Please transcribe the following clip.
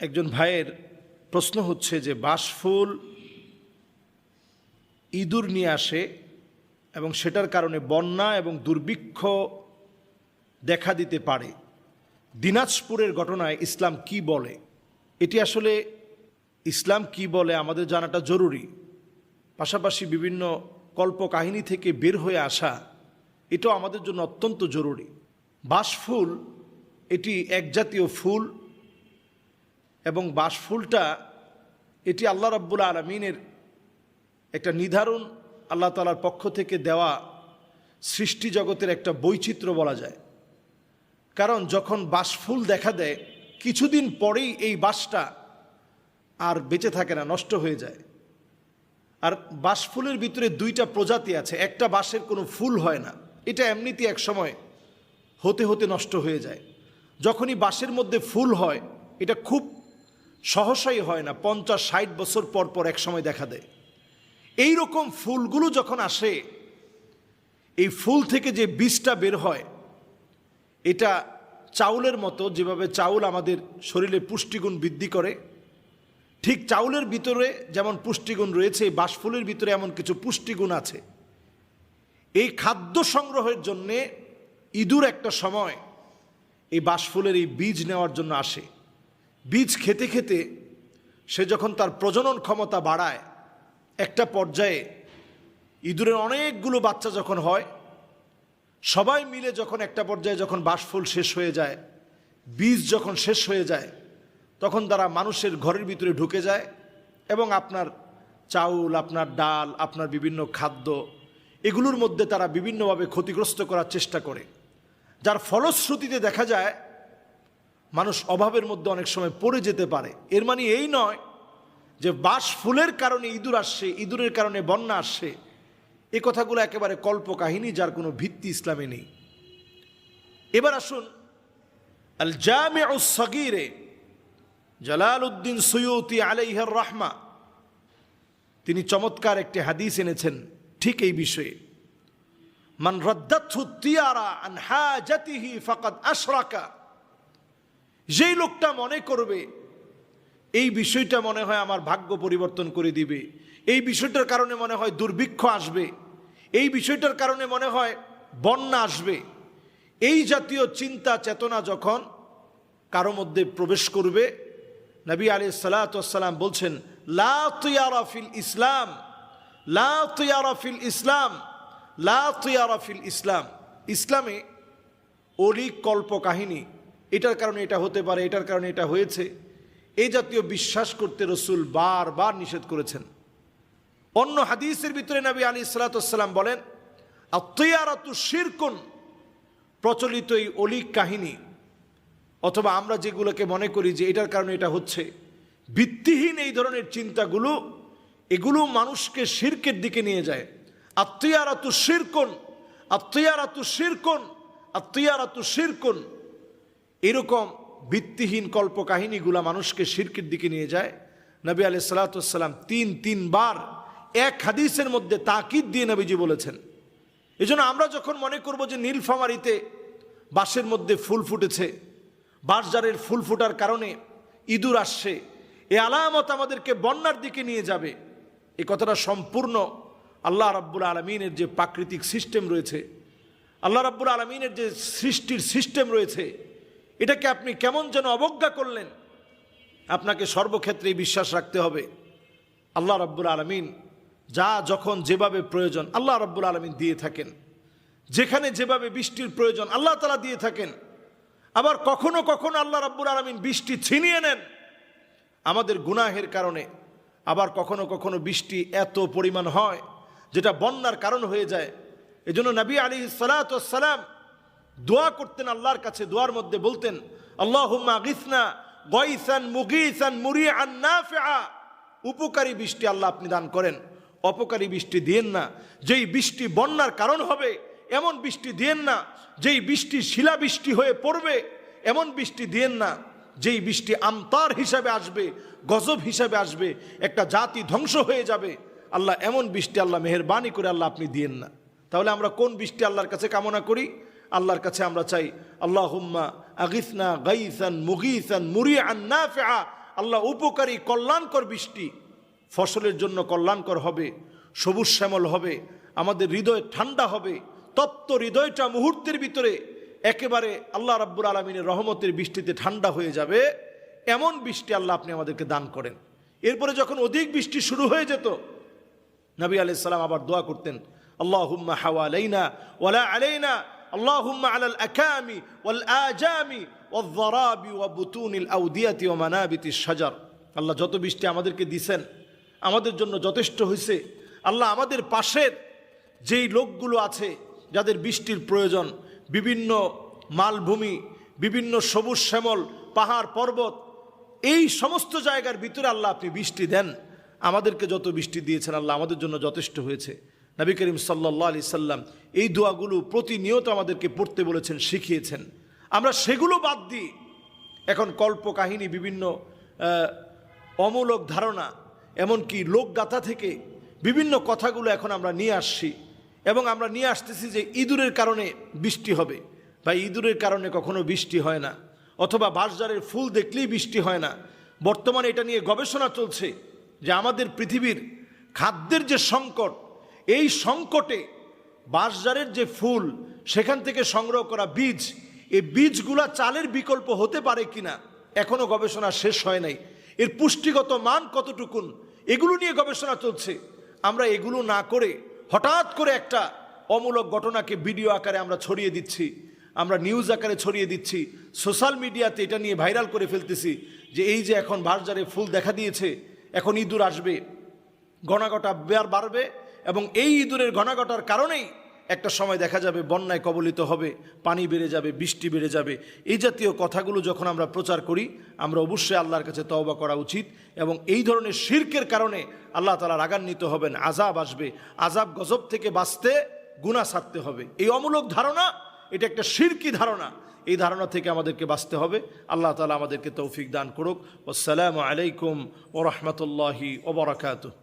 একজন ভাইয়ের প্রশ্ন হচ্ছে যে বাঁশফুল ইঁদুর নিয়ে আসে এবং সেটার কারণে বন্যা এবং দুর্ভিক্ষ দেখা দিতে পারে। দিনাজপুরের ঘটনায় ইসলাম কি বলে? এটি আসলে ইসলাম কি বলে আমাদের জানাটা জরুরি। পাশাপাশি বিভিন্ন কল্পকাহিনী থেকে বের হয়ে আসা এটাও আমাদের জন্য অত্যন্ত জরুরি। বাঁশফুল এটি এক জাতীয় ফুল এবং বাঁশফুলটা এটি আল্লাহ রাব্বুল আলামিনের একটা নির্ধারণ, আল্লাহ তাআলার পক্ষ থেকে দেওয়া সৃষ্টি জগতের একটা বৈচিত্র্য বলা যায়। কারণ যখন বাঁশফুল দেখা দেয় কিছুদিন পরেই এই বাঁশটা আর বেঁচে থাকে না, নষ্ট হয়ে যায়। আর বাঁশফুলের ভিতরে দুইটা প্রজাতি আছে, একটা বাঁশের কোনো ফুল হয় না, এটা এমনিতেই এক সময় হতে হতে নষ্ট হয়ে যায়। যখনই বাঁশের মধ্যে ফুল হয় এটা খুব সহসাই হয় না, 50-60 বছর পর পর এক সময় দেখা দেয়। এই রকম ফুলগুলো যখন আসে, এই ফুল থেকে যে বীজটা বের হয় এটা চাউলের মতো, যেভাবে চাউল আমাদের শরীরে পুষ্টিগুণ বৃদ্ধি করে, ঠিক চাউলের ভিতরে যেমন পুষ্টিগুণ রয়েছে এই বাঁশফুলের ভিতরে এমন কিছু পুষ্টিগুণ আছে। এই খাদ্য সংগ্রহের জন্যে ইঁদুর একটা সময় এই বাঁশফুলের এই বীজ নেওয়ার জন্য আসে। বীজ খেতে খেতে সে যখন তার প্রজনন ক্ষমতা বাড়ায়, একটা পর্যায়ে ইঁদুরের অনেকগুলো বাচ্চা যখন হয়, সবাই মিলে যখন একটা পর্যায়ে যখন বাঁশফুল শেষ হয়ে যায়, বীজ যখন শেষ হয়ে যায়, তখন তারা মানুষের ঘরের ভিতরে ঢুকে যায় এবং আপনার চাউল, আপনার ডাল, আপনার বিভিন্ন খাদ্য এগুলোর মধ্যে তারা বিভিন্নভাবে ক্ষতিগ্রস্ত করার চেষ্টা করে, যার ফলশ্রুতিতে দেখা যায় মানুষ অভাবের মধ্যে অনেক সময় পড়ে যেতে পারে। এর মানে এই নয় যে বাঁশফুলের কারণে ইঁদুর আসছে, ইঁদুরের কারণে বন্যা আসছে। এ কথাগুলো একেবারে কল্পকাহিনী, যার কোনো ভিত্তি ইসলামে নেই। এবার আসুন আল জামিউস সগীরে জালালউদ্দিন সুয়ুতি আলাইহির রাহমা তিনি চমৎকার একটি হাদিস এনেছেন ঠিক এই বিষয়ে। মান রাদ্দাতহু তিয়ারা আন হাজাতিহি ফাকাদ আশরাকা। যেই লোকটা মনে করবে এই বিষয়টা মনে হয় আমার ভাগ্য পরিবর্তন করে দিবে, এই বিষয়টার কারণে মনে হয় দুর্ভিক্ষ আসবে, এই বিষয়টার কারণে মনে হয় বন্যা আসবে, এই জাতীয় চিন্তা চেতনা যখন কারো মধ্যে প্রবেশ করবে, নবী আলাইহিস সালাতু ওয়াস সালাম বলছেন লা তিয়ারা ফিল ইসলাম, লা তিয়ারা ফিল ইসলাম, লা তিয়ারা ফিল ইসলাম। ইসলামে অলিক কল্প কাহিনী, এটার কারণে এটা হতে পারে, এটার কারণে এটা হয়েছে, এই জাতীয় বিশ্বাস করতে রাসূল বারবার নিষেধ করেছেন। অন্য হাদিসের ভিতরে নবী আলাইহিস সালাতু ওয়াস সালাম বলেন আত-তিয়ারাতু শিরকুন। প্রচলিত এই অলিক কাহিনী অথবা আমরা যেগুলোকে মনে করি যে এটার কারণে এটা হচ্ছে, ভিত্তিহীন এই ধরনের চিন্তাগুলো, এগুলো মানুষকে শিরকের দিকে নিয়ে যায়। আত-তিয়ারাতু শিরকুন, আত-তিয়ারাতু শিরকুন, আত-তিয়ারাতু শিরকুন। এরকম ভিত্তিহীন কল্পকাহিনীগুলা মানুষকে শিরকের দিকে নিয়ে যায়। নবী আলাইহিস সালাতু ওয়াস সালাম তিনবার এক হাদিসের মধ্যে তাকিদ দিয়ে নবীজি বলেছেন। এজন্য আমরা যখন মনে করব যে নীলফামারীতে বাঁশের মধ্যে ফুল ফুটেছে, বাঁশঝাড়ের ফুল ফোটার কারণে ইঁদুর আসছে, এ আলামত আমাদেরকে বন্যার দিকে নিয়ে যাবে, এই কথাটা সম্পূর্ণ আল্লাহ রাব্বুল আলামিনের যে প্রাকৃতিক সিস্টেম রয়েছে, আল্লাহ রাব্বুল আলামিনের যে সৃষ্টির সিস্টেম রয়েছে, এটাকে আপনি কেমন যেন অবজ্ঞা করলেন। আপনাকে সর্বক্ষেত্রেই বিশ্বাস রাখতে হবে আল্লাহ রাব্বুল আলামিন যা যখন যেভাবে প্রয়োজন আল্লাহ রাব্বুল আলামিন দিয়ে থাকেন, যেখানে যেভাবে বৃষ্টির প্রয়োজন আল্লাহ তাআলা দিয়ে থাকেন। আবার কখনো কখনো আল্লাহ রাব্বুল আলামিন বৃষ্টি ছিনিয়ে নেন আমাদের গুনাহের কারণে। আবার কখনো কখনো বৃষ্টি এত পরিমাণ হয় যেটা বন্যার কারণ হয়ে যায়। এজন্য নবী আলাইহিস সালাতু ওয়াস সালাম দোয়া করতেন আল্লাহর কাছে, দোয়ার মধ্যে বলতেন আল্লাহুম্মা গিসনা গায়সান মুগীসান মুরিআন নাফিআ। উপকারী বৃষ্টি আল্লাহ আপনি দান করেন, অপকারী বৃষ্টি দিয়েন না। যেই বৃষ্টি বন্যার কারণ হবে এমন বৃষ্টি দিয়েন না, যেই বৃষ্টি শিলাবৃষ্টি হয়ে পড়বে এমন বৃষ্টি দিয়েন না, যেই বৃষ্টি আমতার হিসাবে আসবে, গজব হিসাবে আসবে, একটা জাতি ধ্বংস হয়ে যাবে, আল্লাহ এমন বৃষ্টি আল্লাহ মেহেরবানি করে আল্লাহ আপনি দিয়েন না। তাহলে আমরা কোন বৃষ্টি আল্লাহর কাছে কামনা করি? আল্লাহর কাছে আমরা চাই আল্লাহুম্মা আগিসনা গাইসান মুগীসান মুরিআন নাফিআ। আল্লাহ উপকারী কল্যাণকর বৃষ্টি, ফসলের জন্য কল্যাণকর হবে, সবুজ শ্যামল হবে, আমাদের হৃদয় ঠান্ডা হবে, তপ্ত হৃদয়টা মুহূর্তের ভিতরে একেবারে আল্লাহ রাব্বুল আলামিনের রহমতের বৃষ্টিতে ঠান্ডা হয়ে যাবে, এমন বৃষ্টি আল্লাহ আপনি আমাদেরকে দান করেন। এরপরে যখন অধিক বৃষ্টি শুরু হয়ে যেত, নবী আলাইহিস সালাম আবার দোয়া করতেন, আল্লাহুম্মা হাওয়ালাইনা ওয়ালা আলাইনা, আল্লাহুম্মা আলাল আকামি ওয়াল আজামি ওয়াল যারাবি ওয়া বুতুনিল আউদিয়াতি ওয়া মানাবিতিশ শাজার। আল্লাহ যত বৃষ্টি আমাদেরকে দিছেন আমাদের জন্য যথেষ্ট হয়েছে। আল্লাহ আমাদের পাশের যেই লোকগুলো আছে যাদের বৃষ্টির প্রয়োজন, বিভিন্ন মালভূমি, বিভিন্ন সবুজ শ্যামল পাহাড় পর্বত, এই সমস্ত জায়গার ভিতরে আল্লাহ আপনি বৃষ্টি দেন। আমাদেরকে যত বৃষ্টি দিয়েছেন আল্লাহ আমাদের জন্য যথেষ্ট হয়েছে। নবী করিম সাল্লাল্লাহু আলাইহি সাল্লাম এই দোয়াগুলো প্রতিনিয়ত আমাদেরকে পড়তে বলেছেন, শিখিয়েছেন। আমরা সেগুলো বাদ দিই এখন কল্প কাহিনী, বিভিন্ন অমূলক ধারণা, এমনকি লোকগাথা থেকে বিভিন্ন কথাগুলো এখন আমরা নিয়ে আসছি এবং আমরা নিয়ে আসতেছি যে ইঁদুরের কারণে বৃষ্টি হবে। বা ইঁদুরের কারণে কখনো বৃষ্টি হয় না, অথবা বাঁশঝাড়ের ফুল দেখলেই বৃষ্টি হয় না। বর্তমানে এটা নিয়ে গবেষণা চলছে যে আমাদের পৃথিবীর খাদ্যের যে সংকট, এই সংকটে বাঁশঝাড়ের যে ফুল সেখান থেকে সংগ্রহ করা বীজ, এই বীজগুলা চালের বিকল্প হতে পারে কিনা এখনো গবেষণা শেষ হয় নাই। এর পুষ্টিগত মান কতটুকুন এগুলো নিয়ে গবেষণা চলছে। আমরা এগুলো না করে হঠাৎ করে একটা অমূলক ঘটনাকে ভিডিও আকারে আমরা ছড়িয়ে দিচ্ছি, আমরা নিউজ আকারে ছড়িয়ে দিচ্ছি, সোশ্যাল মিডিয়াতে এটা নিয়ে ভাইরাল করে ফেলতেছি যে এই যে এখন বাঁশঝাড়ে ফুল দেখা দিয়েছে, এখন ইঁদুর আসবে, ঘনাঘটা বাড়বে, এবং এই ইঁদুরের ঘনাঘটার কারণেই একটা সময় দেখা যাবে বন্যায় কবলিত হবে, পানি বেড়ে যাবে, বৃষ্টি বেড়ে যাবে। এই জাতীয় কথাগুলো যখন আমরা প্রচার করি, আমরা অবশ্যই আল্লাহর কাছে তওবা করা উচিত। এবং এই ধরনের শিরকের কারণে আল্লাহ তাআলা রাগান্বিত হবেন, আযাব আসবে। আযাব গজব থেকে বাঁচতে গুনাহ ছাড়তে হবে। এই অমূলক ধারণা, এটা একটা শিরকি ধারণা, এই ধারণা থেকে আমাদেরকে বাঁচতে হবে। আল্লাহ তাআলা আমাদেরকে তৌফিক দান করুক। আসসালামু আলাইকুম ওয়া রাহমাতুল্লাহি ওয়া বারাকাতুহু।